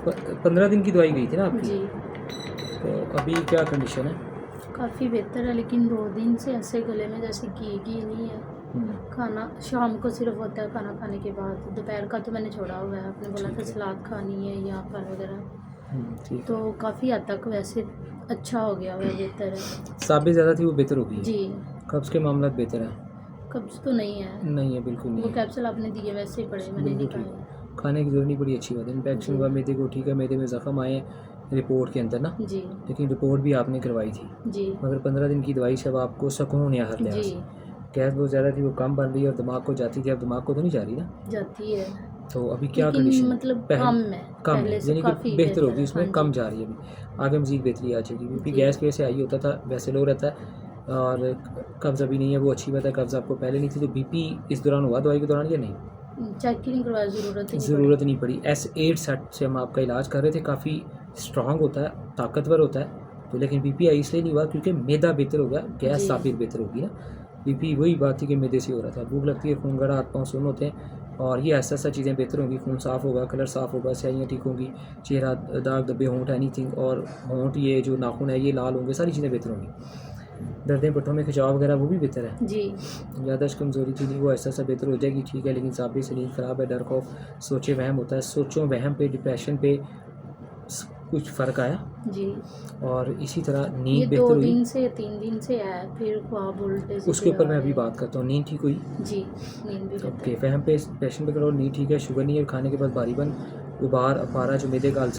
15 दिन की दवाई गई थी ना आपकी? जी तो अभी क्या कंडीशन है? काफ़ी बेहतर है, लेकिन 2 दिन से ऐसे गले में जैसे घी नहीं है। खाना शाम को सिर्फ होता है खाना खाने के बाद, दोपहर का तो मैंने छोड़ा हुआ है। आपने बोला था ठीक है। सलाद खानी है या फल वगैरह, ठीक तो है। काफ़ी हद तक वैसे अच्छा हो गया हुआ है, बेहतर है। साबित ज़्यादा थी वो बेहतर हो गई है? जी कब्ज़ के मामला बेहतर है? कब्ज़ तो नहीं है, नहीं है, बिल्कुल नहीं वो है। कैप्सूल आपने दिए वैसे ही पड़े, मैंने बिल्कुल नहीं ठीक खाए। है, खाने की ज़रूरत नहीं पड़ी, अच्छी बात है। इन्फेक्शन जी हुआ मैदे को, ठीक है, मैदे में ज़ख्म आए रिपोर्ट के अंदर ना, जी लेकिन रिपोर्ट भी आपने करवाई थी। जी मगर 15 दिन की दवाई से अब आपको सुकून है हर लिहाज जी से। गैस बहुत ज़्यादा थी, वो कम बन रही है और दिमाग को जाती थी, अब दिमाग को तो नहीं जा रही ना। जाती है, तो अभी क्या लेकिन कंडीशन है? मतलब पहले कम है, कम है, पहले से यानी कि काफ़ी बेहतर बेहतर होगी, है। हाँ उसमें जी कम जा रही है अभी, आगे मज़ीद बेहतरी आ जाएगी। बीपी जी गैस की वजह से हाई होता था, वैसे लो रहता है। और कब्ज़ अभी नहीं है, वो अच्छी बात है। कब्ज़ आपको पहले नहीं थी, तो बीपी इस दौरान हुआ दवाई के दौरान या नहीं? चेक ही नहीं करवाया, ज़रूरत ही नहीं पड़ी। ज़रूरत नहीं पड़ी। S8 सेट से हम आपका इलाज कर रहे थे, काफ़ी स्ट्रॉन्ग होता है, ताकतवर होता है। तो लेकिन बीपी हाई इसलिए नहीं हुआ क्योंकि मैदा बेहतर हो गया, गैस जी साबित बेहतर होगी ना। बीपी वही बात थी कि मैदे से हो रहा था। भूख लगती है, खून गाढ़ा, हाथ पाँव सुन्न होते हैं, और ये ऐसा चीज़ें बेहतर होंगी। खून साफ़ होगा, कलर साफ़ होगा, स्याहियाँ ठीक होंगी, चेहरा दाग धब्बे, होंठ एनीथिंग, और होंठ ये जो नाखून है ये लाल होंगे, सारी चीज़ें बेहतर होंगी। दर्दें पट्टों में खिंचाव वगैरह वो भी बेहतर है। जी याददाश्त कमज़ोरी थी नहीं, वो ऐसा बेहतर हो जाएगी, ठीक है। लेकिन साबित से नींद ख़राब है, डर खौफ, सोचे वहम होता है। सोचों वहम पे, डिप्रेशन पे कुछ फ़र्क आया, जी और इसी तरह ये नींद 2 बेहतर हुई। दिन से 3 दिन से है, फिर ख्वाब उल्टे उसके सीधे ऊपर आ मैं रहे अभी हैं। बात करता हूँ। नींद ठीक हुई? जी नींद भी बेहतर ओके, है। वहम पे, डिप्रेशन पे करो, नींद ठीक है, शुगर नहीं है, खाने के बाद भारीपन, उबार, अपारा जो मैदे का